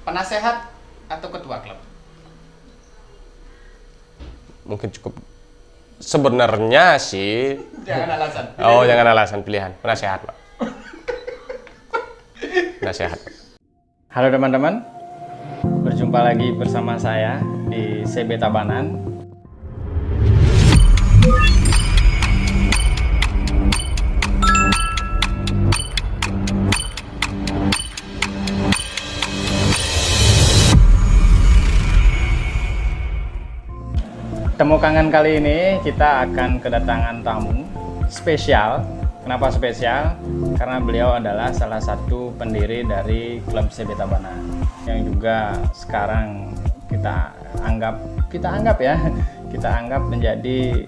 penasehat atau ketua klub? Mungkin cukup. Sebenarnya sih. Jangan alasan. Oh, jangan alasan, pilihan. Penasehat, Pak. Penasehat. Halo teman-teman, berjumpa lagi bersama saya di CB Tabanan. Temu kangen kali ini kita akan kedatangan tamu spesial. Kenapa spesial? Karena beliau adalah salah satu pendiri dari klub CB Tabanan yang juga sekarang kita anggap menjadi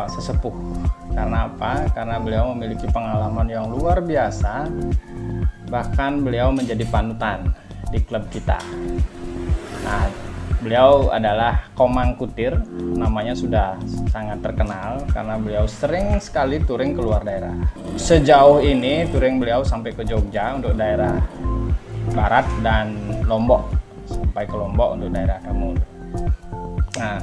sesepuh. Karena apa? Karena beliau memiliki pengalaman yang luar biasa. Bahkan beliau menjadi panutan di klub kita. Nah, beliau adalah Komang Kutir, namanya sudah sangat terkenal karena beliau sering sekali touring keluar daerah. Sejauh ini touring beliau sampai ke Jogja untuk daerah Barat dan Lombok, sampai ke Lombok untuk daerah Damur. Nah,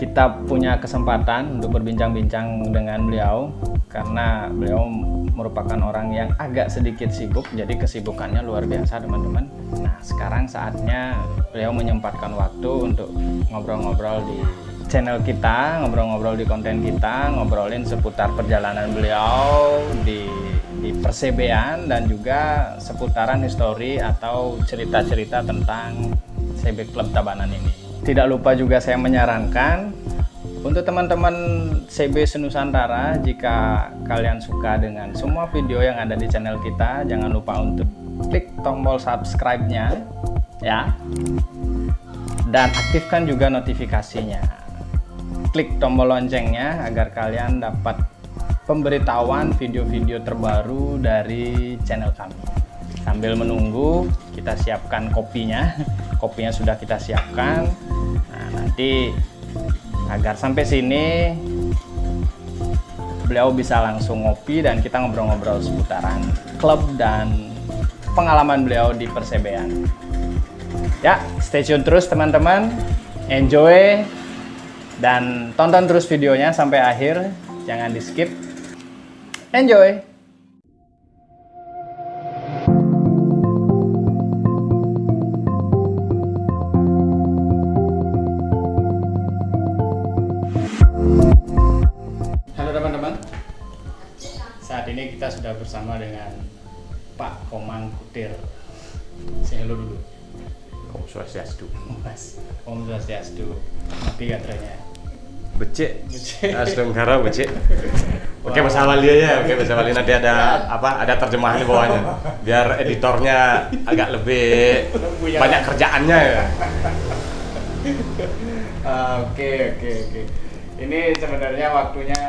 kita punya kesempatan untuk berbincang-bincang dengan beliau karena beliau merupakan orang yang agak sedikit sibuk, jadi kesibukannya luar biasa teman-teman. Nah, sekarang saatnya beliau menyempatkan waktu untuk ngobrol-ngobrol di channel kita, ngobrol-ngobrol di konten kita, ngobrolin seputar perjalanan beliau di persebean dan juga seputaran histori atau cerita-cerita tentang CB Klub Tabanan ini. Tidak lupa juga saya menyarankan untuk teman-teman CB Senusantara, jika kalian suka dengan semua video yang ada di channel kita, jangan lupa untuk klik tombol subscribe-nya ya. Dan aktifkan juga notifikasinya. Klik tombol loncengnya agar kalian dapat pemberitahuan video-video terbaru dari channel kami. Sambil menunggu, kita siapkan kopinya. Kopinya sudah kita siapkan. Nah, nanti agar sampai sini beliau bisa langsung ngopi dan kita ngobrol-ngobrol seputaran klub dan pengalaman beliau di persebean. Ya, stay tune terus teman-teman. Enjoy dan tonton terus videonya sampai akhir. Jangan di-skip. Enjoy. Saat ini kita sudah bersama dengan Pak Komang Kutir. Say hello dulu. Om Swastiastu. Mas, Om Swastiastu. Mati katanya. Becek. Asdongkara becek. Oke, Mas Awali aja. Oke, Mas Awali nanti ada Ada terjemahan di bawahnya. Biar editornya agak lebih banyak kerjaannya ya. Oke. Ini sebenarnya waktunya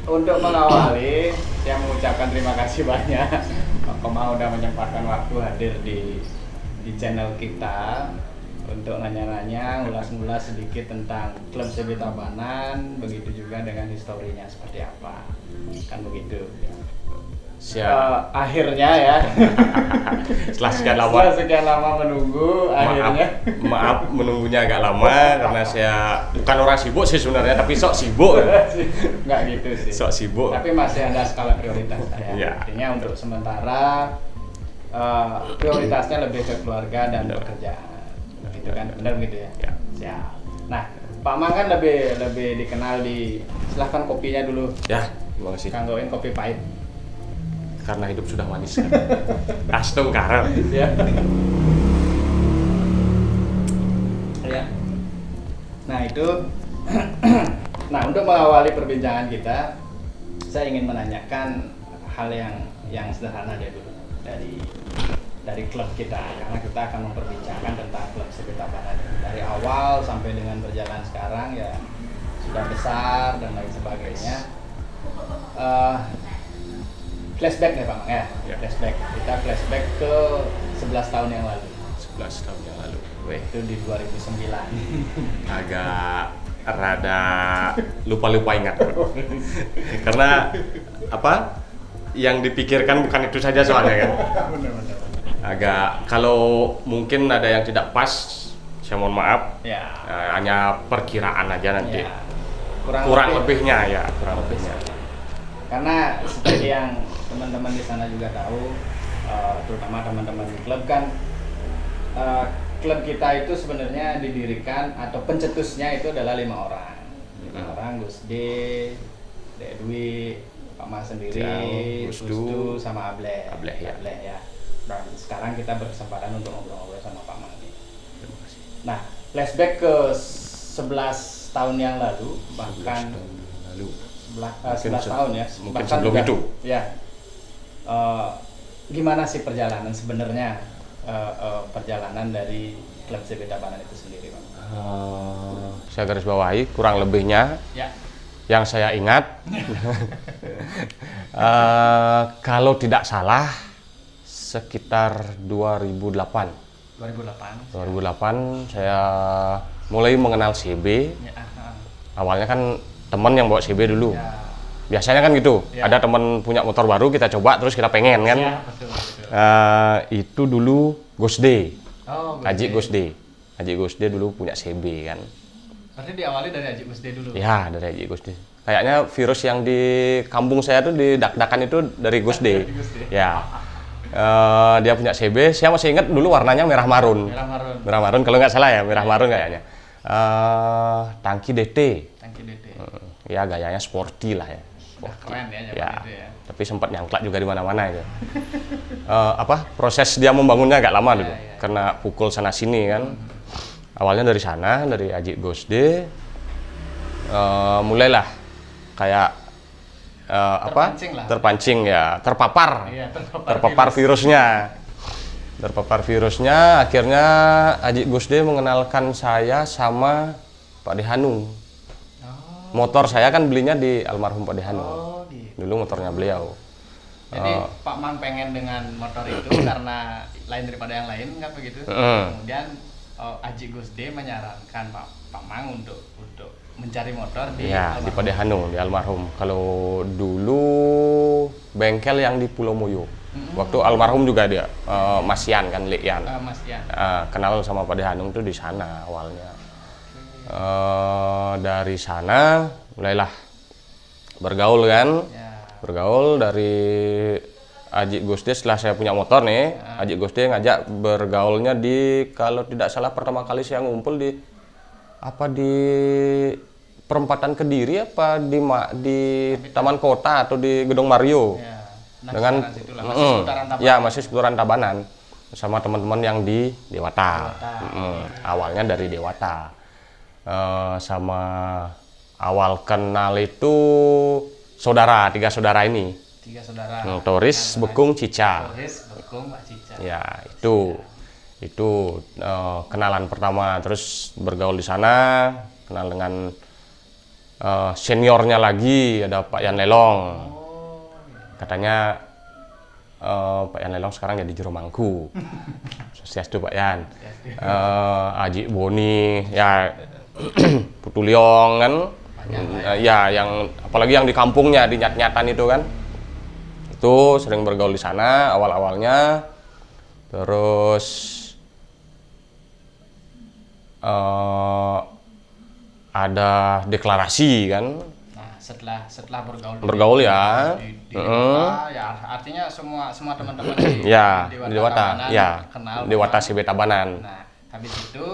untuk mengawali, saya mengucapkan terima kasih banyak Pak Komang udah menyempatkan waktu hadir di channel kita untuk nanya-nanya, ngulas-ngulas sedikit tentang klub CB Tabanan, begitu juga dengan historinya seperti apa, kan begitu. Siap. Akhirnya ya. Setelah sekian lama menunggu, akhirnya. Maaf menunggunya agak lama karena saya bukan orang sibuk sih sebenarnya, tapi sok sibuk. Nggak gitu sih. Sok sibuk. Tapi masih ada skala prioritas saya. Ya. Artinya untuk sementara prioritasnya lebih ke keluarga dan pekerjaan. Gitu kan, benar gitu ya. Ya. Siap. Nah, Pak Mang kan lebih dikenal di, silahkan kopinya dulu. Ya, terima kasih. Kanggoin kopi pahit. Karena hidup sudah manis. Astung karam. Ya. Ya. Nah itu, nah untuk mengawali perbincangan kita, saya ingin menanyakan hal yang sederhana aja dulu dari klub kita, karena kita akan memperbincangkan tentang klub CB Tabanan dari awal sampai dengan berjalan sekarang ya sudah besar dan lain sebagainya. Flashback nih Pak Mang ya? Flashback. Kita flashback ke 11 tahun yang lalu. 11 tahun yang lalu. Weh. Itu di 2009. Agak rada lupa ingat. Karena apa? Yang dipikirkan bukan itu saja soalnya kan. Benar. agak, kalau mungkin ada yang tidak pas, saya mohon maaf. Ya. Hanya perkiraan aja nanti. Ya. Kurang lebihnya ya, kurang lebihnya. Karena seperti yang teman-teman di sana juga tahu, terutama teman-teman di klub kan, klub kita itu sebenarnya didirikan atau pencetusnya itu adalah 5 orang. 5 orang, Gus D, Dek Dwi, Pak Mas sendiri, Gus Gus Du, Du, sama Ableh. Ableh, ya. Ya. Dan sekarang kita berkesempatan untuk ngobrol-ngobrol sama Pak Mang. Nah, flashback ke 11 tahun yang lalu, bahkan 11 tahun ya, mungkin bahkan sebelum juga, itu. ya. Gimana sih perjalanan sebenarnya, perjalanan dari klub CB Tabanan itu sendiri, Bang? Saya garis bawahi kurang lebihnya Ya. yang saya ingat. Kalau tidak salah sekitar 2008 saya mulai mengenal CB. Ya, Awalnya kan teman yang bawa CB dulu. ya. Biasanya kan gitu, Ya. ada teman punya motor baru, kita coba terus kita pengen kan. Ya, betul. Itu dulu Gosde, Oh, Haji Gosde. Haji Gosde dulu punya CB kan. Berarti diawali dari Haji Gusde dulu. Ya, dari Haji Gosde. Kayaknya virus yang di kampung saya tuh di dak-dakan itu dari Gosde. Ya. Dia punya CB, saya masih ingat dulu warnanya merah marun. Merah marun kalau nggak salah ya, merah marun kayaknya. Tangki DT. Tangki DT. Ya gayanya sporty lah ya. Udah keren ya zaman Ya, itu ya. tapi sempat nyangklak juga di mana-mana itu. Proses dia membangunnya agak lama dulu, karena pukul sana sini kan. Awalnya dari sana, dari Haji Gosde, mulailah kayak terpancing ya, terpapar, Iya, terpapar virusnya. Terpapar virusnya, akhirnya Haji Gosde mengenalkan saya sama Pak Dehanung. Motor saya kan belinya di almarhum Pak Dehanung. Oh, gitu. Dulu motornya beliau. Jadi Pak Mang pengen dengan motor itu karena lain daripada yang lain, nggak begitu? Kemudian Haji Gusde menyarankan Pak Mang untuk mencari motor di Ya, di Pak Dehanung, di almarhum. Kalau dulu bengkel yang di Pulau Moyo. Waktu almarhum juga dia Mas Yan kan, Lian. Mas Yan. Kenal sama Pak Dehanung tuh di sana awalnya. Dari sana mulailah bergaul kan. Ya. Bergaul dari Haji Gosde. Setelah saya punya motor nih, Haji Gosde ngajak bergaulnya di, kalau tidak salah pertama kali saya ngumpul di perempatan Kediri apa di Taman Kota atau di Gedung Mario. Ya. Nah, Dengan masih seputaran Tabanan. ya masih seputaran Tabanan bersama teman-teman yang di Dewata. Awalnya dari Dewata. Sama awal kenal itu tiga saudara ini. Tiga saudara. Toris, Bekung, Cica. Toris, Bekung, Pak Cica. Ya, itu kenalan pertama. Terus bergaul di sana, kenal dengan seniornya lagi, ada Pak Yan Lelong. Katanya Pak Yan Lelong sekarang jadi juru mangku. Sosiastu Pak Yan. Aji Boni, ya Putu Liong kan. Ya, yang apalagi yang di kampungnya, di nyat-nyatan itu kan. Itu sering bergaul di sana awal-awalnya. Terus ada deklarasi kan. Nah, setelah bergaul ya. Di Dewata, ya artinya semua teman-teman di Ya, Dewata di Dewata, Tabanan ya. kenal Dewata Pak CB Tabanan. Nah, habis itu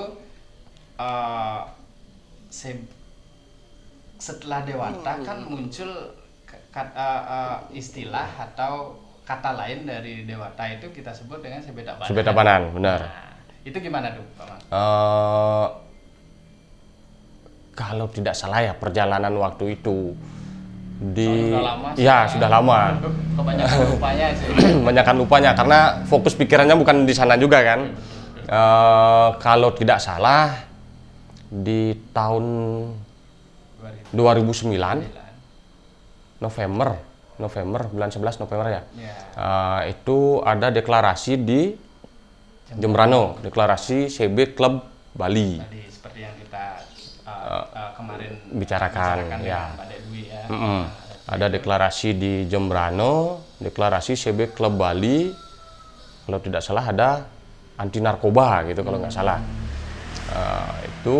setelah Dewata kan muncul istilah atau kata lain dari Dewata itu kita sebut dengan CB Tabanan. CB Tabanan, benar. Nah, itu gimana tuh, Pak Mang? Kalau tidak salah ya perjalanan waktu itu Sudah lama, sudah lama. Kebanyakan lupanya sih. Kebanyakan lupanya karena fokus pikirannya bukan di sana juga kan. Kalau tidak salah di tahun 2009 November bulan 11 November ya. Itu ada deklarasi di Jembrano, deklarasi CB Klub Bali. Tadi seperti yang kita kemarin bicarakan ya. Pak Dwi ya. Ada deklarasi di Jembrano, deklarasi CB Klub Bali kalau tidak salah ada anti narkoba gitu kalau nggak salah. Itu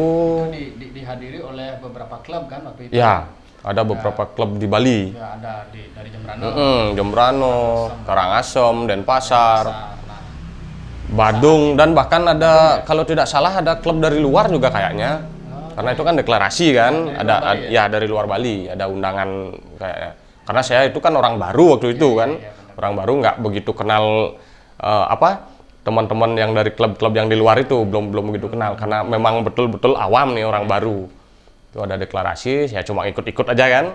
dihadiri oleh beberapa klub kan waktu itu. ya, ada beberapa klub di Bali. Ya, ada dari Jembrano. Jembrano, Karangasem, Denpasar, Nah, Badung, dan bahkan ada kalau tidak salah ada klub dari luar juga kayaknya. Karena itu kan deklarasi kan, ya dari luar Bali, ada undangan kayaknya. Karena saya itu kan orang baru waktu itu kan, orang baru nggak begitu kenal teman-teman yang dari klub-klub yang di luar itu belum begitu kenal, karena memang betul-betul awam nih orang baru. Itu ada deklarasi, saya cuma ikut-ikut aja kan,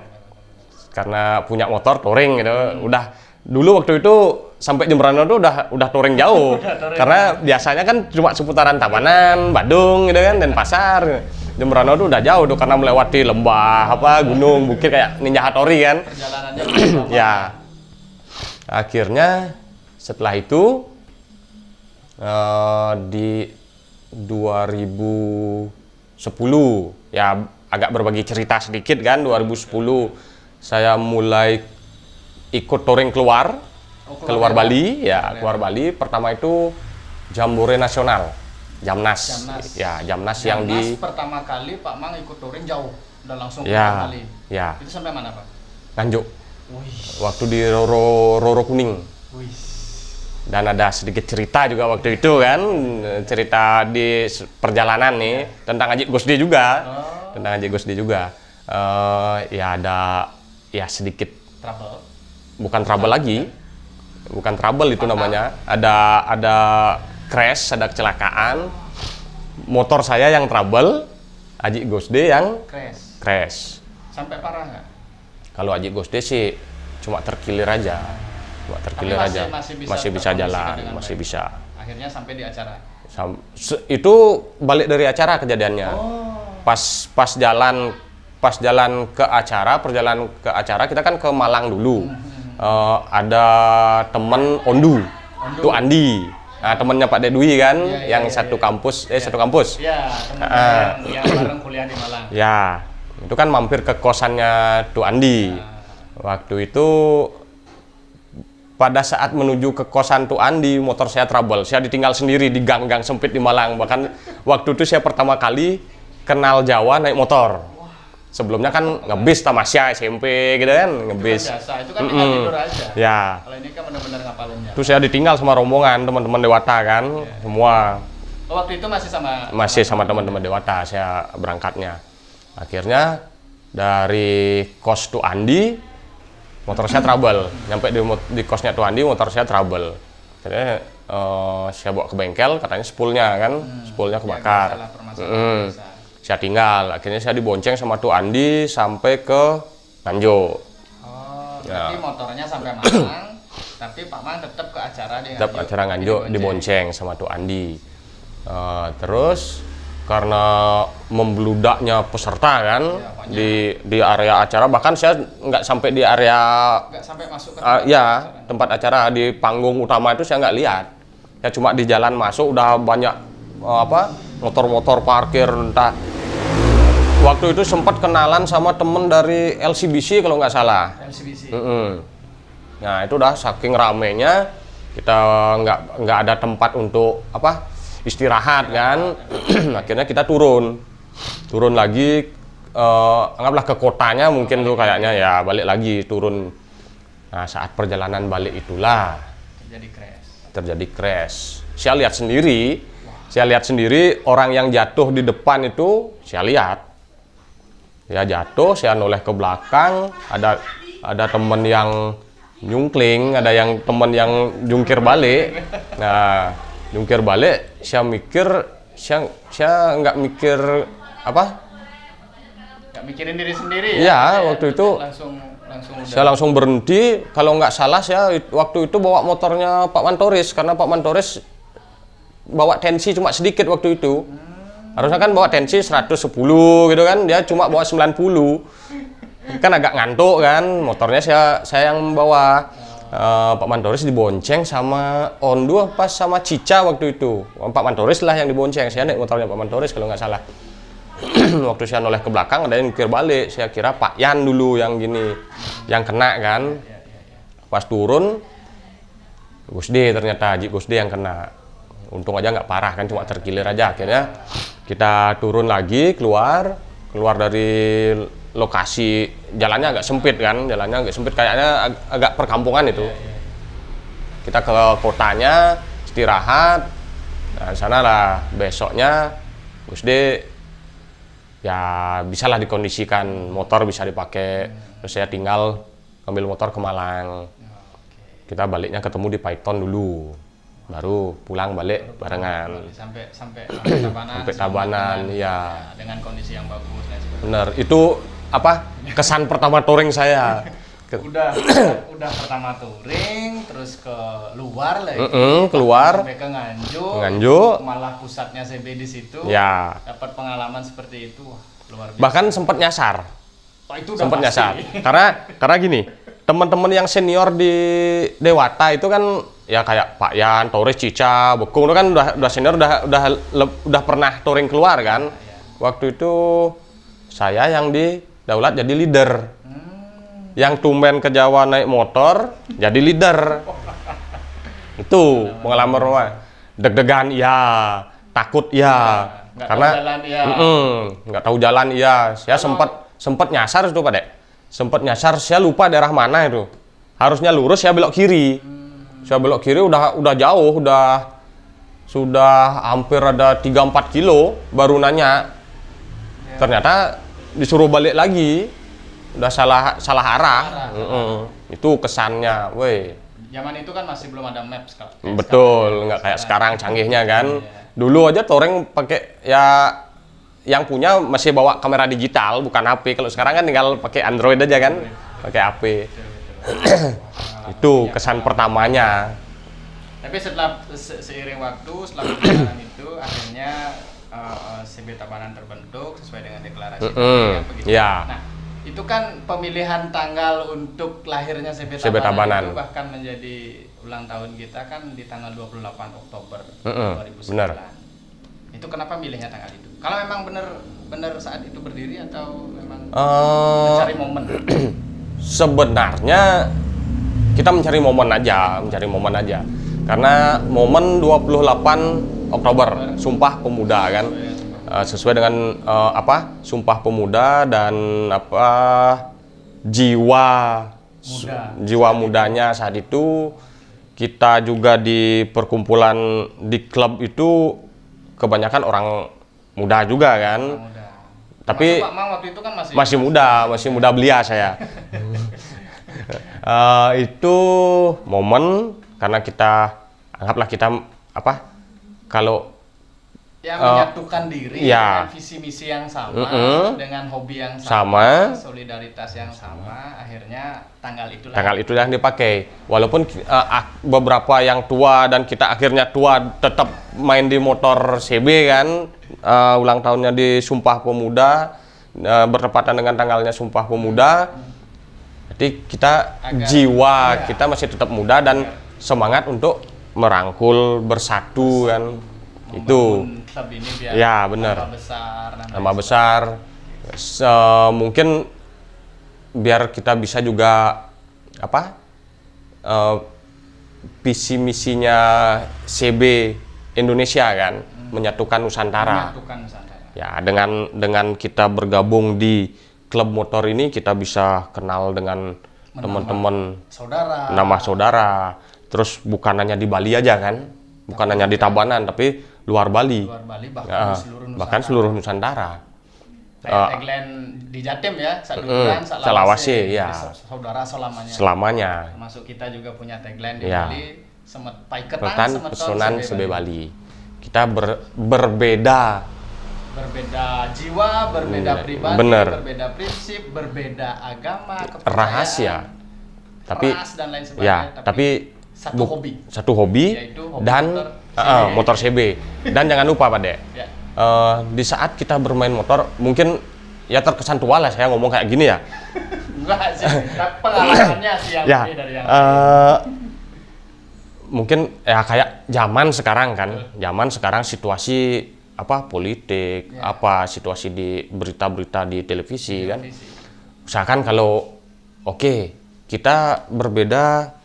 karena punya motor touring gitu. Udah dulu waktu itu sampai Jembrano tuh udah touring jauh, karena biasanya kan cuma seputaran Tabanan, Badung gitu kan, dan Pasar. Jembrano tuh udah jauh tuh karena melewati lembah, gunung, bukit kayak Ninja Hattori kan. perjalanannya Ya, akhirnya setelah itu di 2010 ya agak berbagi cerita sedikit kan. 2010 saya mulai ikut touring keluar Bali ya, keluar Bali. Pertama itu Jambore Nasional, Jamnas. Ya, Jamnas yang di pertama kali Pak Mang ikut touring jauh, udah langsung ke ya, Bali. ya, Itu sampai mana Pak? Nganjuk. Wih, Waktu di Roro Kuning. wih. Dan ada sedikit cerita juga waktu itu kan, cerita di perjalanan nih tentang Haji Gusdi juga, ya ada ya sedikit Trouble. bukan trouble lagi, bukan trouble itu namanya, ada crash, ada kecelakaan, motor saya yang trouble, Haji Gusdi yang crash. Sampai parah nggak? Kalau Haji Gusdi sih cuma terkilir aja. Masih bisa jalan, masih bisa. Akhirnya sampai di acara. Itu balik dari acara kejadiannya. Pas jalan ke acara, perjalanan ke acara kita kan ke Malang dulu. Ada temen Ondu, itu Andi. Nah, temennya Pak Dedui kan, yang satu kampus. Iya, teman yang bareng kuliah di Malang. Ya, itu kan mampir ke kosannya Tuh Andi. Waktu itu pada saat menuju ke kosan Tuh Andi, motor saya trouble. Saya ditinggal sendiri di gang-gang sempit di Malang. Bahkan waktu itu saya pertama kali kenal Jawa naik motor. Sebelumnya kan ngebis tamasya SMP gitu kan, ngebis. Biasa, itu kan tinggal tidur aja. Ya. Kalau ini kan benar-benar ngapalinnya. Terus saya ditinggal sama rombongan teman-teman Dewata kan, semua. Waktu itu masih sama teman-teman Dewata saya berangkatnya. Akhirnya dari kos Tuh Andi, motor saya trouble. Nyampe di kosnya Tuh Andi, motor saya trouble. Jadi saya bawa ke bengkel, katanya spulnya kan, spulnya kebakar. Saya tinggal. Akhirnya saya dibonceng sama Tuh Andi sampai ke Nganjuk. Jadi motornya sampai Malang, tapi Pak Mang tetap ke acara di Nganjuk. Tetap acara Nganjuk dibonceng sama Tuh Andi. Terus karena membludaknya peserta kan di area acara, bahkan saya nggak sampai di area masuk ke tempat acara, di panggung utama itu saya nggak lihat. Ya cuma di jalan masuk udah banyak motor-motor parkir. Entah waktu itu sempat kenalan sama temen dari LCBC kalau nggak salah. LCBC. Nah itu udah saking ramenya, kita nggak ada tempat untuk istirahat kan. Akhirnya kita turun lagi, anggaplah ke kotanya mungkin tuh kayaknya, ya balik lagi turun. Nah saat perjalanan balik itulah terjadi crash. Saya lihat sendiri orang yang jatuh di depan itu, saya lihat ya jatuh, saya noleh ke belakang, ada temen yang nyungkling, ada yang temen yang jungkir balik. Nah jungkir balik, saya nggak mikir nggak mikirin diri sendiri ya. Waktu itu saya langsung berhenti. Kalau nggak salah saya waktu itu bawa motornya Pak Mantoris, karena Pak Mantoris bawa tensi cuma sedikit waktu itu. Harusnya kan bawa tensi 110 gitu kan, dia cuma bawa 90. Kan agak ngantuk kan, motornya saya yang bawa. Pak Mantoris dibonceng sama Ondu pas sama Cica waktu itu. Pak Mantoris lah yang dibonceng, saya naik motornya Pak Mantoris kalau nggak salah. Waktu saya noleh ke belakang ada yang mikir balik, saya kira Pak Yan dulu yang gini, yang kena kan. Pas turun Gusde ternyata, Haji Gusde yang kena. Untung aja nggak parah kan, cuma terkilir aja. Akhirnya kita turun lagi, keluar dari lokasi. Jalannya agak sempit kan, kayaknya agak perkampungan itu. Kita ke kotanya, istirahat. Nah, di sana lah besoknya Gusde ya bisalah dikondisikan, motor bisa dipakai. Terus saya tinggal ambil motor ke Malang. Kita baliknya ketemu di Python dulu, baru pulang balik barengan sampai Tabanan, sampai Tabanan ya. Dengan kondisi yang bagus dan sebagainya. Bener, itu apa kesan pertama touring saya. udah pertama touring, terus ke luar lagi, keluar sampai ke Nganjuk, malah pusatnya CB di situ. Ya. Dapat pengalaman seperti itu, wah, luar biasa. Bahkan sempat nyasar. Itu udah Sempat pasti. nyasar. Karena gini, teman-teman yang senior di Dewata itu kan ya kayak Pak Yan, Torres, Cica, Bekung itu kan udah senior, udah pernah touring keluar kan. Waktu itu saya yang di Daulat jadi leader. Yang tumben ke Jawa naik motor jadi leader. Itu pengalaman rumah. Deg-degan ya, takut ya. Karena nggak tahu jalan ya. Saya sempat nyasar itu Pak Dek. Sempat nyasar, saya lupa daerah mana itu. Harusnya lurus, saya belok kiri. Saya belok kiri udah jauh, sudah hampir ada 3-4 kilo baru nanya. Ternyata disuruh balik lagi. Udah salah arah. Itu kesannya, woi. Zaman itu kan masih belum ada maps kalau. Betul, nggak kayak sekarang canggihnya kan. Dulu aja touring pakai ya yang punya masih bawa kamera digital, bukan HP. Kalau sekarang kan tinggal pakai Android aja kan, pakai HP. Itu kesan pertamanya. Tapi setelah seiring waktu, setelah perjalanan itu akhirnya CB Tabanan terbentuk sesuai dengan deklarasi. Begitu. Ya. Nah, itu kan pemilihan tanggal untuk lahirnya CB Tabanan itu bahkan menjadi ulang tahun kita kan di tanggal 28 Oktober 2009. Benar. Itu kenapa milihnya tanggal itu? Kalau memang benar saat itu berdiri atau memang mencari momen? Sebenarnya kita mencari momen aja. Karena momen 28 Oktober, Sumpah Pemuda kan. Sesuai dengan Sumpah Pemuda dan jiwa mudanya saat itu. Kita juga di perkumpulan di klub itu kebanyakan orang muda juga kan. Tapi Pak Mang waktu itu kan masih muda belia saya. Itu momen karena anggaplah kita kalau menyatukan diri ya. dengan visi misi yang sama, dengan hobi yang sama, solidaritas yang sama, akhirnya tanggal itu yang dipakai. Walaupun beberapa yang tua dan kita akhirnya tua tetap main di motor CB kan, ulang tahunnya di Sumpah Pemuda, bertepatan dengan tanggalnya Sumpah Pemuda. Jadi kita kita masih tetap muda dan semangat untuk merangkul, bersatu kan. Itu ini biar ya benar nama besar mungkin biar kita bisa juga visi misinya CB Indonesia kan, menyatukan Nusantara. Ya dengan kita bergabung di klub motor ini kita bisa kenal dengan teman-teman, nama saudara. Terus bukan hanya di Bali aja kan, bukan hanya di Tabanan tapi luar Bali bahkan seluruh Nusantara. Tagline di Jatim ya, Saduran Salawase ya. Saudara selamanya. Termasuk kita juga punya tagline di Bali, Paiketan Pesonan CB Bali. Kita berbeda jiwa, berbeda pribadi, berbeda prinsip, berbeda agama, rahasia, tapi ras dan lain sebagainya. Tapi satu hobi yaitu dan motor CB. Dan jangan lupa Pak Dek, di saat kita bermain motor mungkin ya terkesan tua lah saya ngomong kayak gini ya. Enggak sih, pengalamannya sih yang ya, lebih dari yang mungkin ya kayak zaman sekarang situasi politik, situasi di berita-berita di televisi kan. Usahakan kalau kita berbeda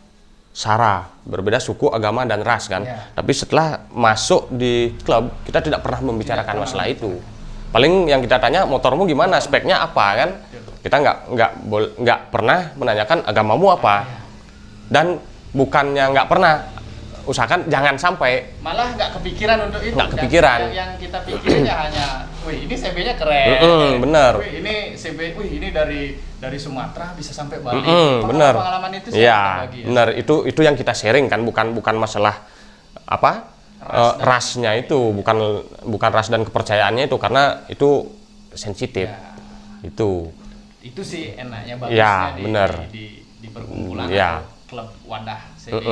sara, berbeda suku, agama dan ras kan. Ya. Tapi setelah masuk di klub kita tidak pernah membicarakan masalah itu. Paling yang kita tanya motormu gimana, speknya apa kan? Kita nggak pernah menanyakan agamamu apa. Dan bukannya nggak pernah, usahakan jangan sampai. Malah nggak kepikiran untuk itu. Nggak kepikiran. Yang kita pikirin ya hanya, wih ini CB-nya keren. Bener. Wih ini CB, wih ini dari Sumatera bisa sampai Bali. Bener. Pengalaman itu sih Ya, bagi ya. bener. Itu yang kita sharing kan, bukan masalah apa rasnya itu, bukan ras dan kepercayaannya itu, karena itu sensitif. Ya. Itu sih enaknya Ya, bagusnya bener. di perkumpulan Ya. atau klub wadah CB.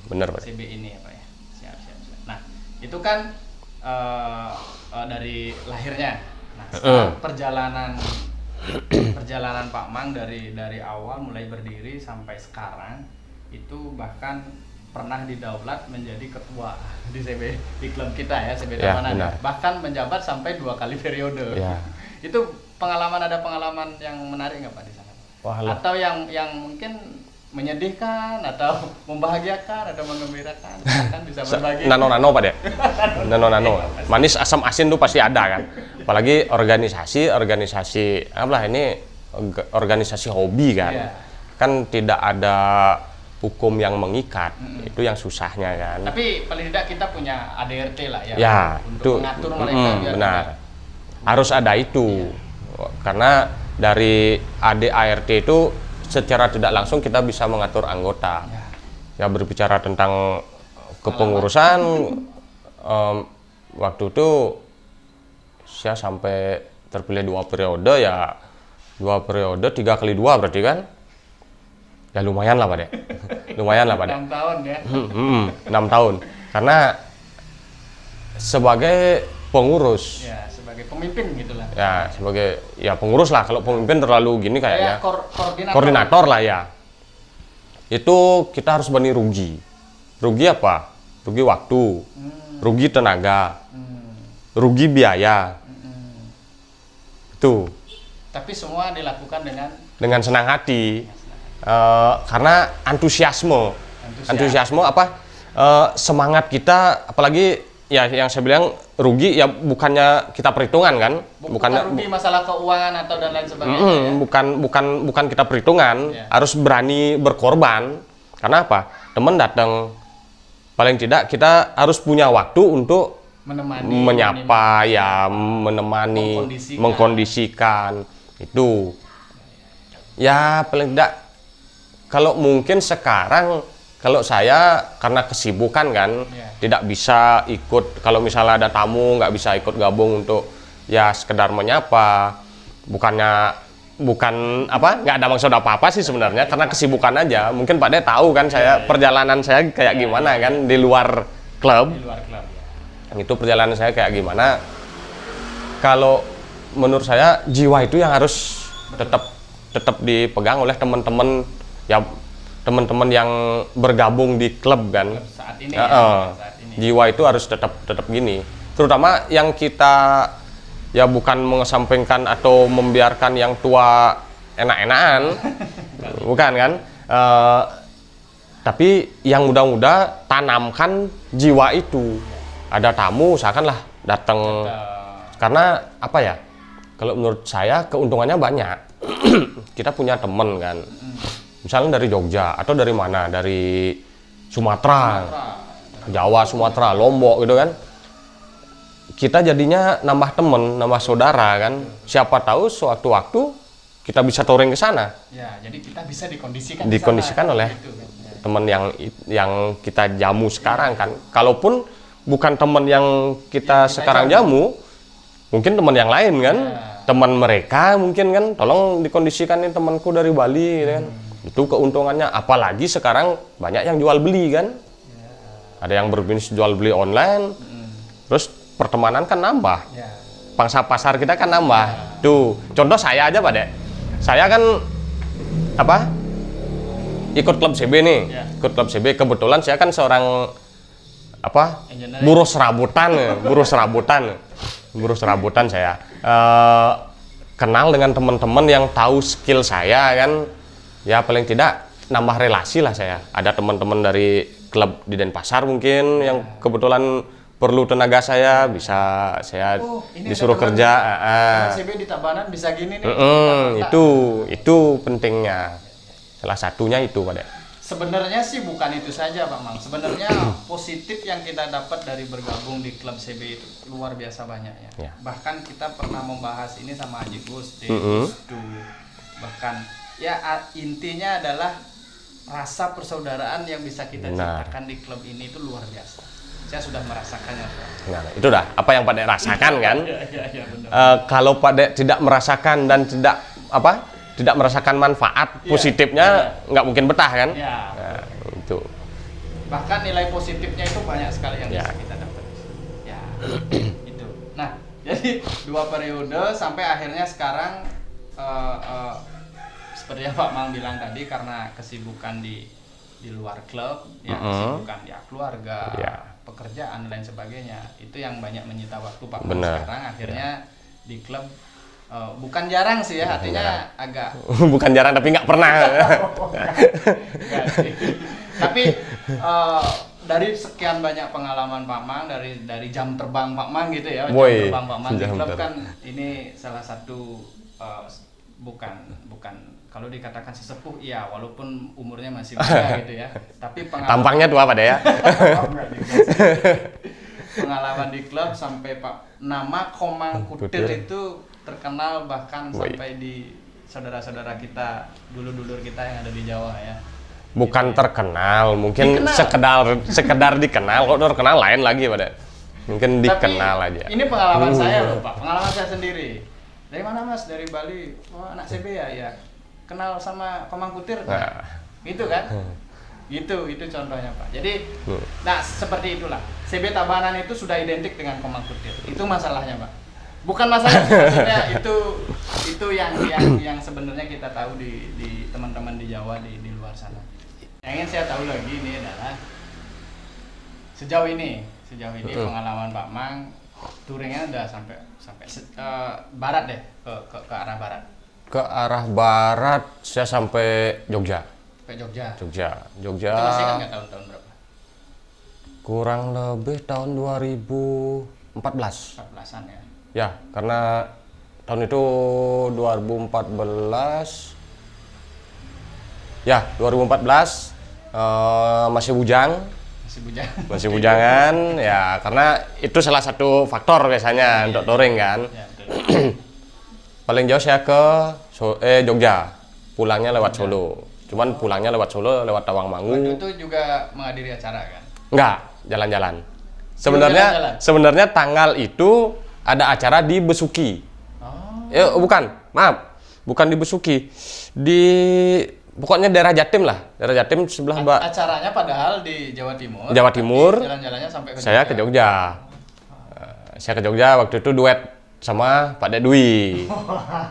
Bener Pak. CB ini ya Pak ya. Siap. Nah, itu kan dari lahirnya. Nah, sekarang perjalanan Pak Mang dari awal mulai berdiri sampai sekarang itu bahkan pernah didaulat menjadi ketua di CB, di klub kita ya, CB Ya, Tabanan. benar. Bahkan menjabat sampai 2 kali periode. Ya. Itu ada pengalaman yang menarik nggak Pak di sana? Wah, Atau yang mungkin menyedihkan atau membahagiakan atau menggembirakan, kan bisa berbagi. Nano Pak deh. Nano. Manis asam asin tuh pasti ada kan. Apalagi organisasi apalah ini organisasi hobi kan. Iya. Kan tidak ada hukum yang mengikat. Itu yang susahnya kan. Tapi paling tidak kita punya ADRT lah ya, Ya, untuk itu mengatur mereka biar benar. tidak- Harus ada itu. Karena dari ADART itu secara tidak langsung kita bisa mengatur anggota. Ya, berbicara tentang kepengurusan waktu itu saya sampai terpilih 2 periode ya, 2 periode 3 kali 2 berarti kan ya lumayan lah Pak deh. Lumayan lah Pak deh. 6 tahun ya. 6 tahun. Karena sebagai pengurus Ya, sebagai pemimpin gitulah. ya, sebagai pengurus lah, kalau pemimpin terlalu gini kayaknya koordinator lah ya. Itu kita harus berani rugi apa? Rugi waktu, rugi tenaga, rugi biaya. Itu Tapi semua dilakukan dengan senang hati. Karena antusiasme apa, semangat kita, apalagi ya yang saya bilang rugi ya bukannya kita perhitungan kan, bukan rugi masalah keuangan atau dan lain sebagainya. Ya. bukan kita perhitungan. Harus berani berkorban. Karena apa? Teman datang, paling tidak kita harus punya waktu untuk menyapa, menemani, mengkondisikan itu. Ya paling tidak, kalau mungkin sekarang kalau saya karena kesibukan kan tidak bisa ikut, kalau misalnya ada tamu nggak bisa ikut gabung untuk ya sekedar menyapa, bukan nggak ada maksud apa sih sebenarnya, karena kesibukan aja. Mungkin Pak De tahu kan saya perjalanan saya kayak gimana kan di luar klub. Itu perjalanan saya kayak gimana. Kalau menurut saya jiwa itu yang harus tetap dipegang oleh teman-teman ya, teman-teman yang bergabung di klub kan. Saat ini, saat ini. Jiwa itu harus tetap gini. Terutama yang kita ya bukan mengesampingkan atau membiarkan yang tua enak-enakan, bukan kan? Tapi yang muda-muda tanamkan jiwa itu. Ada tamu, usahakanlah datang. Karena apa ya? Kalau menurut saya keuntungannya banyak. Kita punya teman kan. Misalnya dari Jogja atau dari mana? Dari Sumatera, Jawa, Sumatera, Lombok gitu kan. Kita jadinya nambah teman, nambah saudara kan. Siapa tahu sewaktu-waktu kita bisa touring ke sana. Ya, jadi kita bisa dikondisikan oleh gitu, kan. Teman yang kita jamu sekarang kan. Kalaupun bukan teman yang kita sekarang jamu, mungkin teman yang lain kan. Teman mereka mungkin kan, tolong dikondisikan nih temanku dari Bali gitu kan. Itu keuntungannya, apalagi sekarang banyak yang jual beli kan. Ada yang berbisnis jual beli online. Terus pertemanan kan nambah. Pangsa pasar kita kan nambah. Tuh, contoh saya aja Pak Dek. Saya kan apa? Ikut klub CB nih. Ikut klub CB, kebetulan saya kan seorang apa? Buruh serabutan saya. Kenal dengan teman-teman yang tahu skill saya kan. Ya paling tidak nambah relasi lah saya. Ada teman-teman dari klub di Denpasar mungkin yang kebetulan perlu tenaga saya, bisa saya ini disuruh ada teman- kerja. teman CB di Tabanan bisa gini nih. Itu pentingnya. Salah satunya itu, Pak Dek. Sebenarnya sih bukan itu saja Pak Mang. Sebenarnya positif yang kita dapat dari bergabung di klub CB itu luar biasa banyaknya. Ya. Bahkan kita pernah membahas ini sama Haji Gusti, bahkan ya intinya adalah rasa persaudaraan yang bisa kita Benar. ciptakan di klub ini itu luar biasa. Saya sudah merasakannya. Pak. Nah, itu dah apa yang Pak Dek rasakan kan. Iya, benar. Kalau Pak Dek tidak merasakan dan tidak merasakan manfaat positifnya, nggak mungkin betah kan. Ya. Nah, itu. Bahkan nilai positifnya itu banyak sekali yang Ya. bisa kita dapat. Ya, itu. Nah, jadi 2 periode sampai akhirnya sekarang seperti yang Pak Mang bilang tadi, karena kesibukan di luar klub, ya kesibukan ya keluarga, pekerjaan dan lain sebagainya, itu yang banyak menyita waktu Pak Mang. Benar. Sekarang akhirnya di klub bukan jarang sih ya, artinya agak Bukan jarang tapi nggak pernah. Enggak sih. Tapi dari sekian banyak pengalaman Pak Mang, dari jam terbang Pak Mang gitu ya, jam Woi, terbang Pak Mang di jam klub terbang. kan ini salah satu bukan kalau dikatakan sesepuh iya, walaupun umurnya masih muda gitu ya. Tapi Tampangnya tua Pak Dek ya. pengalaman di klub sampai nama Komang Kutir itu terkenal bahkan sampai di saudara-saudara kita, dulur-dulur kita yang ada di Jawa ya. Bukan terkenal, mungkin Dikenal. sekedar dikenal. Kok terkenal lain lagi Pak Dek. Mungkin dikenal Tapi aja. ini pengalaman saya loh Pak, pengalaman saya sendiri. Dari mana Mas? Dari Bali. Oh, anak CB ya? Ya. Kenal sama Komang Kutir? Nah. Gitu kan? Itu contohnya Pak. Jadi, nah seperti itulah. CB Tabanan itu sudah identik dengan Komang Kutir. Itu masalahnya Pak. Bukan masalah, maksudnya itu yang sebenarnya kita tahu di teman-teman di Jawa di luar sana. Yang ingin saya tahu lagi ini adalah sejauh ini pengalaman Pak Mang touringnya udah sampai barat deh, ke arah barat. Ke arah barat saya sampai Jogja. Sampai Jogja. Jogja. Itu masih kan nggak tahun berapa? Kurang lebih tahun 2014. 14-an ya. Ya, karena tahun itu 2014. Ya, 2014 masih bujang. Masih bujangan ya, karena itu salah satu faktor biasanya untuk touring kan. Ya, betul. Paling jauh saya ke Jogja, pulangnya lewat Solo. Cuman pulangnya lewat Solo, lewat Tawangmangu. Waktu itu juga menghadiri acara kan? Enggak, jalan-jalan. Jalan-jalan? Sebenarnya tanggal itu ada acara di Besuki. Oh. Bukan di Besuki. Pokoknya daerah Jatim lah, daerah Jatim sebelah Mbak. Acaranya padahal di Jawa Timur. Jawa Timur. Jalan-jalannya sampai ke Jogja. Saya ke Jogja. Saya ke Jogja waktu itu duet sama Pak Dek Dwi.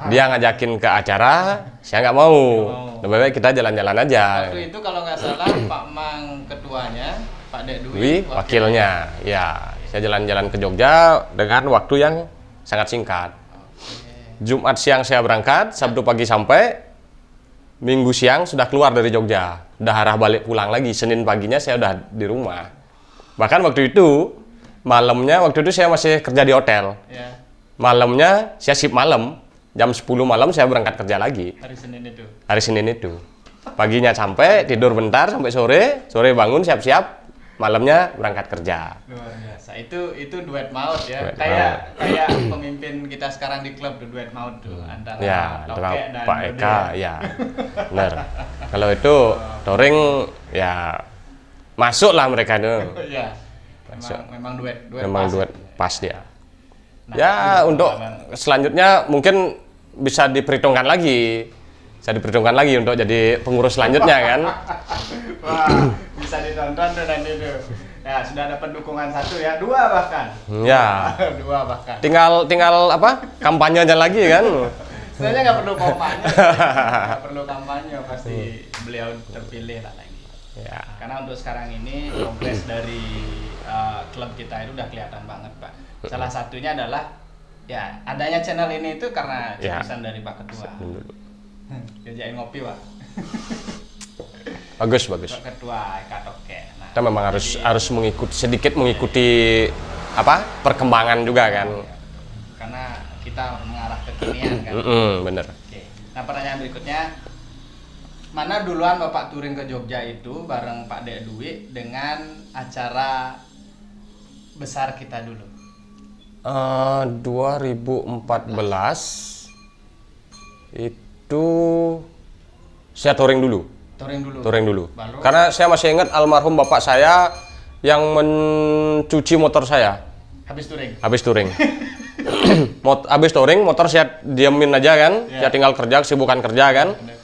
Dia ngajakin ke acara, saya nggak mau. Lebih baik kita jalan-jalan aja. Waktu itu kalau nggak salah Pak Mang ketuanya, Pak Dek Dwi wakilnya. Ya, saya jalan-jalan ke Jogja dengan waktu yang sangat singkat. Jumat siang saya berangkat, Sabtu pagi sampai, Minggu siang sudah keluar dari Jogja. Udah arah balik pulang lagi, Senin paginya saya udah di rumah. Bahkan waktu itu, malamnya, waktu itu saya masih kerja di hotel. Ya. Malamnya saya shift malam, jam 10 malam saya berangkat kerja lagi. Hari Senin itu. Paginya sampai, tidur bentar sampai sore bangun siap-siap, malamnya berangkat kerja. Luar biasa. Itu duet maut ya. Duet Kayak pemimpin kita sekarang di klub tuh, duet maut tuh antara Ya, Loke dan Pak Dode. Eka, ya. Benar. Kalau itu touring ya masuk lah mereka tuh. Iya. Masuk. Memang duet Memang pas. duet pas dia. Nah, Ya, itu untuk pengalaman. selanjutnya mungkin bisa diperhitungkan lagi. Untuk jadi pengurus selanjutnya kan. Wah, bisa ditonton tuh nanti tuh. Ya, sudah dapat dukungan 1 ya, 2 bahkan. Ya. 2 bahkan. Tinggal apa? Kampanye aja lagi kan. Sebenarnya nggak perlu kampanye, pasti beliau terpilih lah lagi. Ya. Karena untuk sekarang ini progres dari klub kita itu udah kelihatan banget Pak. Salah satunya adalah ya adanya channel ini itu karena Ya. cetusan dari Pak Ketua. Kerjain ngopi Pak. Bagus, bagus. Ketua Katoke. Nah, Kita memang harus mengikuti apa perkembangan juga kan. karena kita mengarah ke kekinian kan. Bener. Oke. Nah, pertanyaan berikutnya, mana duluan Bapak touring ke Jogja itu bareng Pak Dek Dwi dengan acara besar kita dulu? 2014 itu saya touring dulu. Touring dulu. Baru? Karena saya masih ingat almarhum bapak saya yang mencuci motor saya Habis touring. habis touring. Habis touring motor saya diamin aja kan, Ya. saya tinggal kerja, kesibukan kerja kan. Bener.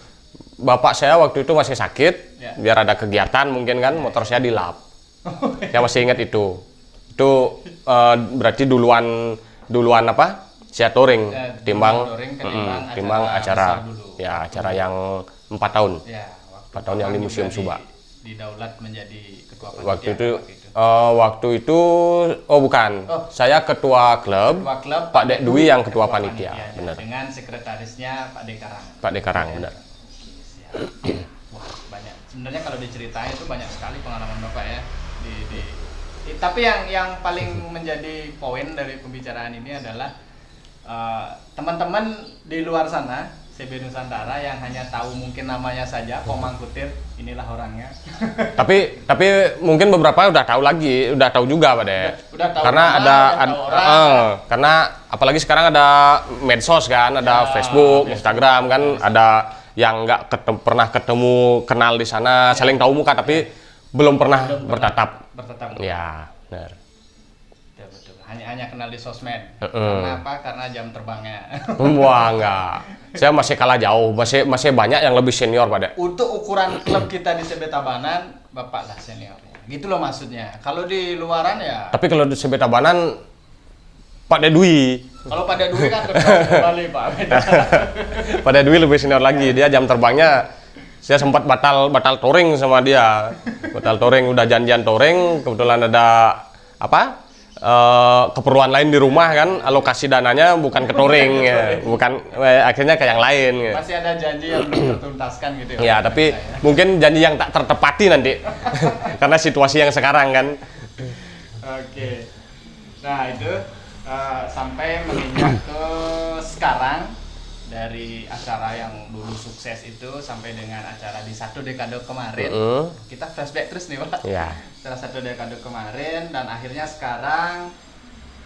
Bapak saya waktu itu masih sakit, Ya. biar ada kegiatan mungkin kan, motor saya dilap. Saya masih ingat itu. Itu berarti duluan apa? Saya touring, Ya, timbang touring timbang acara besar dulu. ya acara yang 4 tahun. Ya, 4 tahun yang di Bapak Museum juga Subak. Didaulat menjadi ketua Waktu panitia itu waktu itu oh bukan, Oh. saya ketua klub, ketua klub Pak Dek Dwi yang ketua panitia, panitianya, benar. dengan sekretarisnya Pak Dekarang. Pak Dekarang, benar. Wah, banyak. Sebenarnya kalau diceritain itu banyak sekali pengalaman Bapak ya. Tapi yang paling menjadi poin dari pembicaraan ini adalah teman-teman di luar sana, CB Nusantara yang hanya tahu mungkin namanya saja, Komang Kutir, inilah orangnya. Tapi mungkin beberapa udah tahu juga Pak Dek. Udah tahu Karena nama, ada udah tahu orang. karena apalagi sekarang ada medsos kan, ada Ya, Facebook, Facebook, Instagram kan, ada yang nggak pernah ketemu, kenal di sana, saling tahu muka tapi belum pernah bertatap. Bertetap. Ya, benar. Betul. Hanya kenal di sosmed. Heeh. Karena apa? Karena jam terbangnya. Wah, enggak. Saya masih kalah jauh, masih banyak yang lebih senior Pak Dek. Untuk ukuran klub kita di CB Tabanan, Bapak lah seniornya. Gitu loh maksudnya. Kalau di luaran ya, Tapi kalau di CB Tabanan Pak Dek Dwi. kalau pada Dwi kan kembali Pak. Beda. Pak Dek Dwi lebih senior lagi. Dia jam terbangnya saya sempat batal touring sama dia. Batal touring, udah janjian touring, kebetulan ada apa? Keperluan lain di rumah kan, alokasi dananya bukan ke touring ya. Akhirnya ke yang lain ya. Masih ada janji yang belum tertuntaskan gitu Ya, tapi mungkin janji yang tak tertepati nanti. Karena situasi yang sekarang kan. Oke. Nah, itu sampai menginjak ke sekarang, dari acara yang dulu sukses itu sampai dengan acara di 1 dekade kemarin. Kita flashback terus nih Pak. Ya. Setelah 1 dekade kemarin dan akhirnya sekarang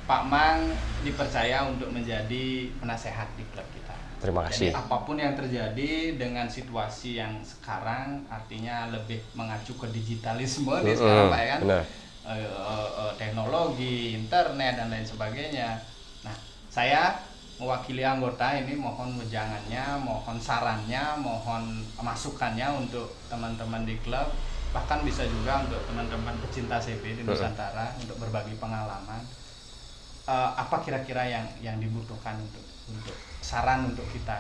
Pak Mang dipercaya untuk menjadi penasehat di klub kita. Terima kasih. Jadi apapun yang terjadi dengan situasi yang sekarang, artinya lebih mengacu ke digitalisme nih sekarang Pak ya kan. Benar. Teknologi, internet dan lain sebagainya. Nah, saya mewakili anggota ini mohon wejangannya, mohon sarannya, mohon masukannya untuk teman-teman di klub, bahkan bisa juga untuk teman-teman pecinta CB di Nusantara untuk berbagi pengalaman. Apa kira-kira yang dibutuhkan untuk saran untuk kita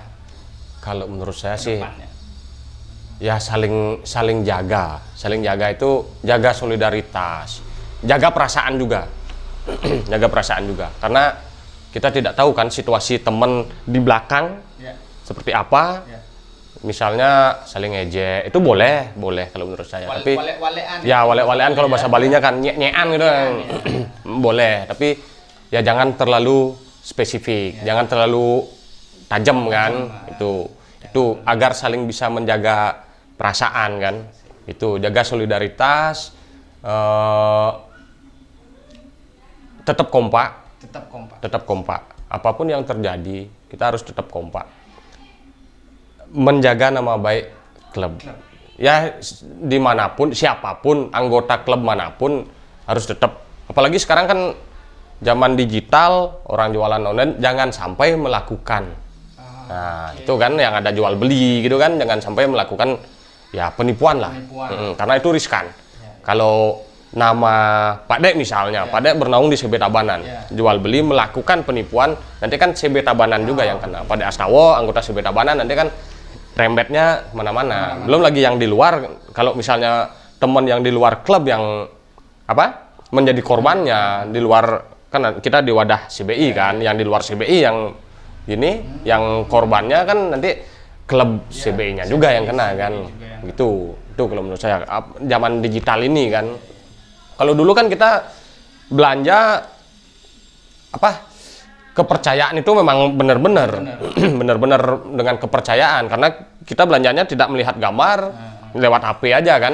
Kalau menurut saya ke sih depannya? ya saling jaga itu jaga solidaritas, jaga perasaan juga. Jaga perasaan juga. Karena kita tidak tahu kan situasi teman di belakang Ya, seperti apa. ya. Misalnya saling ngejek itu boleh kalau menurut saya. Tapi Wale-walean. ya wale-walean kalau bahasa Balinya kan nyek-nyekan gitu kan. Boleh, tapi ya jangan terlalu spesifik, jangan terlalu tajam kan. Itu agar saling bisa menjaga perasaan kan. Itu jaga solidaritas, tetap kompak. Tetap kompak. Apapun yang terjadi, kita harus tetap kompak. Menjaga nama baik klub. Ya, dimanapun, siapapun, anggota klub manapun harus tetap. Apalagi sekarang kan zaman digital, orang jualan online, jangan sampai melakukan. Nah, itu kan yang ada jual beli gitu kan, jangan sampai melakukan ya penipuan lah. Karena itu riskan. Kalau nama Pak Dek misalnya, Pak Dek bernaung di CB Tabanan, jual beli melakukan penipuan, nanti kan CB Tabanan juga yang kena. Pak Dek Astawa, anggota CB Tabanan, nanti kan rembetnya mana-mana. Belum lagi yang di luar, kalau misalnya teman yang di luar klub yang apa menjadi korbannya di luar, kan kita di wadah CBI kan, yang di luar CBI yang yang korbannya kan nanti klub CBI-nya juga yang kena kan, gitu. Itu kalau menurut saya zaman digital ini kan. Kalau dulu kan kita belanja apa? Kepercayaan itu memang benar-benar benar-benar dengan kepercayaan, karena kita belanjanya tidak melihat gambar, lewat HP aja kan,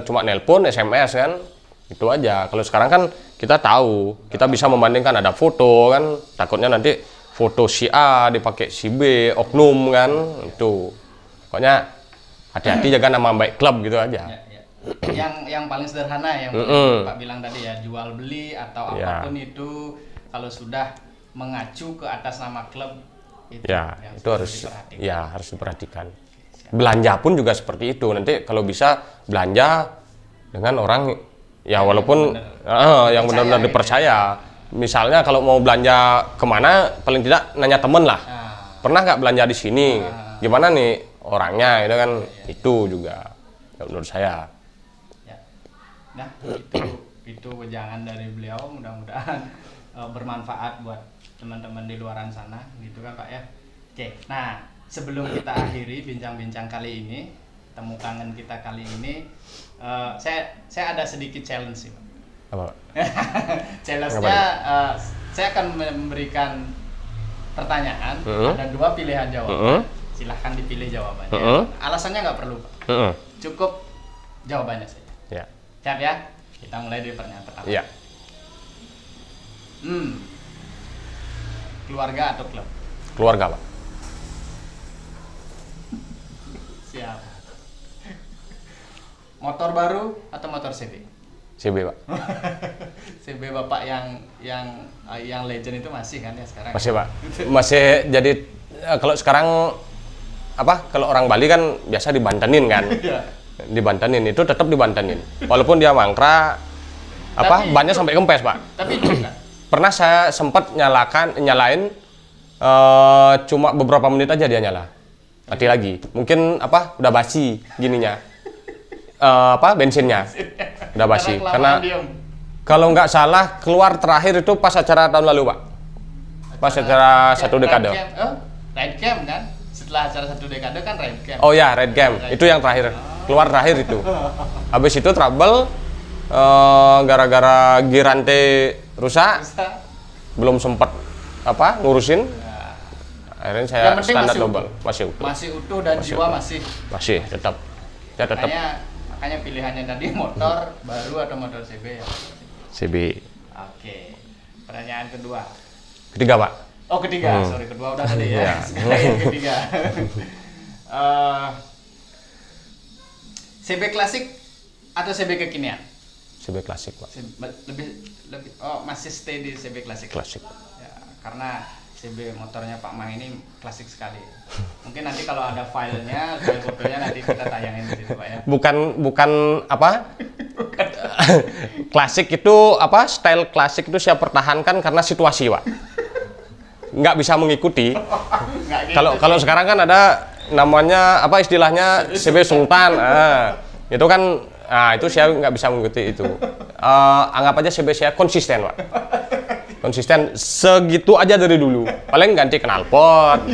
cuma nelpon, SMS kan, itu aja. Kalau sekarang kan kita tahu, kita bisa membandingkan, ada foto kan, takutnya nanti foto si A dipakai si B, oknum kan, itu. Pokoknya hati-hati jaga nama baik klub gitu aja. Yang paling sederhana yang Pak bilang tadi ya, jual beli atau apapun itu kalau sudah mengacu ke atas nama klub itu itu harus diperhatikan. Belanja pun juga seperti itu. Nanti kalau bisa belanja dengan orang ya walaupun yang benar-benar dipercaya. Misalnya kalau mau belanja kemana, paling tidak nanya temen lah. Pernah nggak belanja di sini? Gimana nih orangnya? Itu kan itu juga menurut saya. Nah, itu wejangan dari beliau, mudah-mudahan bermanfaat buat teman-teman di luaran sana, gitu kan Pak ya. Oke, nah sebelum kita akhiri bincang-bincang kali ini, temu kangen kita kali ini, saya ada sedikit challenge sih Pak. Apa? Challenge-nya saya akan memberikan pertanyaan, ada 2 pilihan jawaban. Silahkan dipilih jawabannya. Alasannya nggak perlu Pak. Cukup jawabannya saja. Ya. Siap ya? Kita mulai dari pertanyaan pertama. Ya. Keluarga atau klub? Keluarga, Pak. Siap. Motor baru atau motor CB? CB, Pak. CB Bapak yang legend itu masih kan ya sekarang? Masih, Pak. Masih jadi kalau sekarang kalau orang Bali kan biasa dibantenin kan. Dibantenin itu tetap dibantenin. Walaupun dia mangkrak bannya sampai kempes, Pak. Tapi itu enggak. Pernah saya sempat nyalain cuma beberapa menit aja dia nyala. Mati lagi. Mungkin udah basi gininya. Bensinnya. Udah basi. Karena kalau nggak salah keluar terakhir itu pas acara tahun lalu, Pak. Pas acara 1 dekade. Ride Camp kan? Setelah acara 1 dekade kan Ride Camp. Oh ya, Ride Camp. Itu yang terakhir. Keluar terakhir itu. Habis itu trouble gara-gara girante rusak. Belum sempat ngurusin. Akhirnya saya standar double. Masih utuh dan jiwa masih tetap. Ya tetap. Makanya pilihannya tadi motor baru atau motor CB ya? CB. Oke. Pertanyaan kedua. Ketiga, Pak. Oh, ketiga. Sorry, kedua udah tadi ya. Yang ketiga. CB klasik atau CB kekinian? CB klasik, Pak. Lebih masih stay di CB klasik. Klasik. Ya, karena CB motornya Pak Mang ini klasik sekali. Mungkin nanti kalau ada filenya, file fotonya nanti kita tayangin di situ, Pak ya. Bukan klasik itu style klasik itu saya pertahankan karena situasi, Pak. Nggak bisa mengikuti. Kalau sekarang kan ada namanya istilahnya CB Sultan. Itu kan itu saya nggak bisa mengikuti itu. Anggap aja CB saya konsisten, Pak. Konsisten segitu aja dari dulu. Paling ganti knalpot,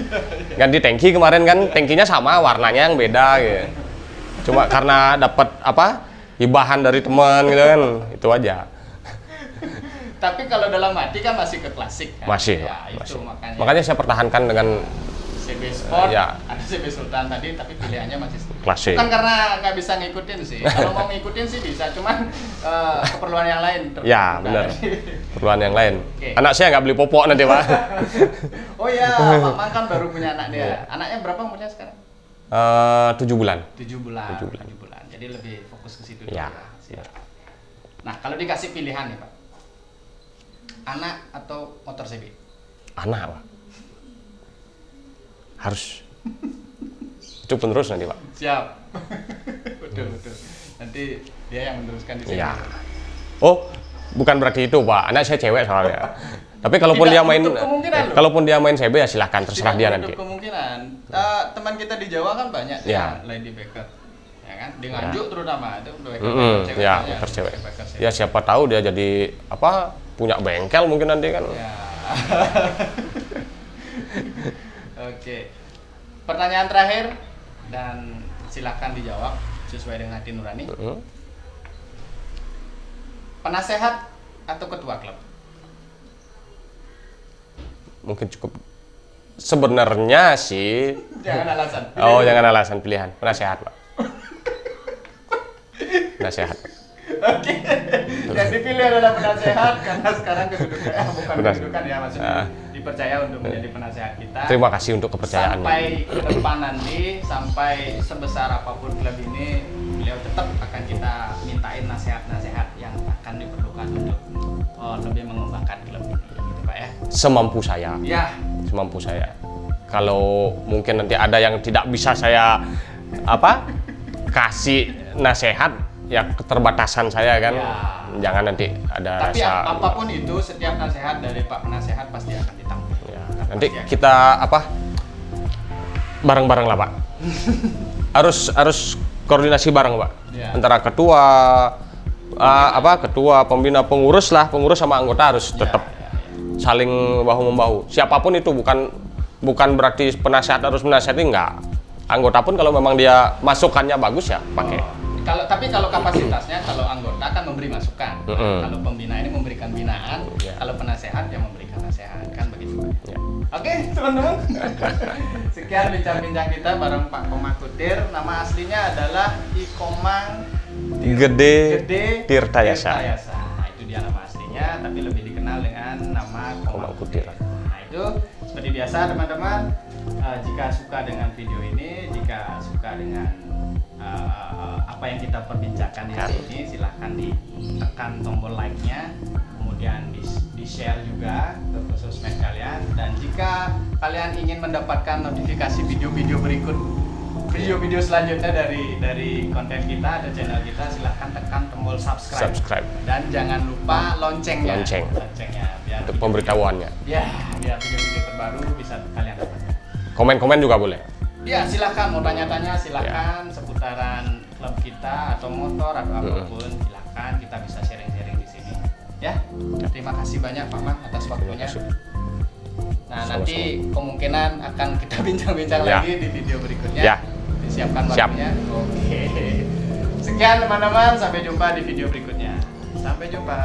ganti tangki kemarin kan tangkinya sama, warnanya yang beda gitu. Cuma karena dapat hibahan dari teman gitu kan, itu aja. Tapi kalau dalam hati kan masih ke klasik kan? Masih, ya, masih. Itu, makanya saya pertahankan dengan CB Sport, ada CB Sultan tadi, tapi pilihannya masih klasik. Bukan karena nggak bisa ngikutin sih. Kalau mau ngikutin sih bisa, cuman keperluan yang lain. Ya, benar. Keperluan yang lain. Okay. Anak saya nggak beli popok nanti, Pak. Oh iya, Pak Mang kan baru punya anak dia. Anaknya berapa umurnya sekarang? 7 bulan. 7 bulan. Jadi lebih fokus ke situ. Ya. Nah, kalau dikasih pilihan nih, Pak. Anak atau motor CB? Anak, Pak. Harus. Itu penerus nanti, Pak. Siap. betul. Nanti dia yang meneruskan di sini. Ya. Oh, bukan berarti itu, Pak. Anak saya cewek soalnya. Tapi kalaupun dia main CB ya silahkan, terserah dia nanti. Kemungkinan. Teman kita di Jawa kan banyak Lady Baker. Ya kan? Di Nganjuk terutama itu Baker cewek. Ya siapa tahu dia jadi punya bengkel mungkin nanti kan. Ya. Oke. Pertanyaan terakhir dan silahkan dijawab. sesuai dengan hati nurani. Penasehat atau ketua klub? Mungkin cukup. Sebenarnya sih. Jangan alasan. Oh, jangan alasan, pilihan. Penasehat, Pak. Penasehat. Oke. Yang dipilih adalah penasehat karena sekarang kedudukan bukan kedudukan ya, maksudnya dipercaya untuk menjadi penasehat kita. Terima kasih untuk kepercayaannya. Sampai ke depan nanti, sampai sebesar apapun klub ini, beliau tetap akan kita mintain nasihat-nasihat yang akan diperlukan untuk lebih mengembangkan klub ini, gitu Pak ya. Semampu saya. Ya. Semampu saya. Kalau mungkin nanti ada yang tidak bisa saya kasih nasihat, ya keterbatasan saya kan. Ya. Jangan nanti ada Tapi rasa. apapun itu, setiap nasihat dari Pak Penasehat pasti akan ditampung. Ya, nanti kita bareng-bareng lah, Pak. harus koordinasi bareng, Pak. Ya. Antara ketua ketua, pembina, pengurus sama anggota harus tetap saling bahu membahu. Siapapun itu, bukan berarti penasehat harus menasihati, enggak. Anggota pun kalau memang dia masukannya bagus ya pakai. Tapi kalau kapasitasnya, kalau anggota kan memberi masukan. Kalau pembina ini memberikan binaan, kalau penasehat yang memberikan nasihat, kan begitu Pak. Ya. Oke, teman-teman. Sekian bincang-bincang kita bareng Pak Komang Kutir. Nama aslinya adalah Ikomang Gede Tirtayasa. Nah, itu dia nama aslinya, tapi lebih dikenal dengan nama Komang Kutir. Nah, itu seperti biasa teman-teman, jika suka dengan video ini, jika suka dengan apa yang kita perbincangkan di sini, silahkan ditekan tombol like-nya, kemudian di-share juga ke sosmed kalian, dan jika kalian ingin mendapatkan notifikasi video-video berikut, video-video selanjutnya dari konten kita atau channel kita, silahkan tekan tombol subscribe. Dan jangan lupa loncengnya biar Untuk pemberitahuannya. ya, biar video-video terbaru bisa kalian dapatkan. Komen-komen juga boleh. Ya, silahkan mau tanya-tanya, silahkan seputaran klub kita atau motor atau apapun, silahkan kita bisa sharing-sharing di sini. Ya, terima kasih banyak Pak Mang atas waktunya. Nah, nanti kemungkinan akan kita bincang-bincang lagi di video berikutnya. Ya. Disiapkan waktunya. Oke. Sekian teman-teman, sampai jumpa di video berikutnya. Sampai jumpa.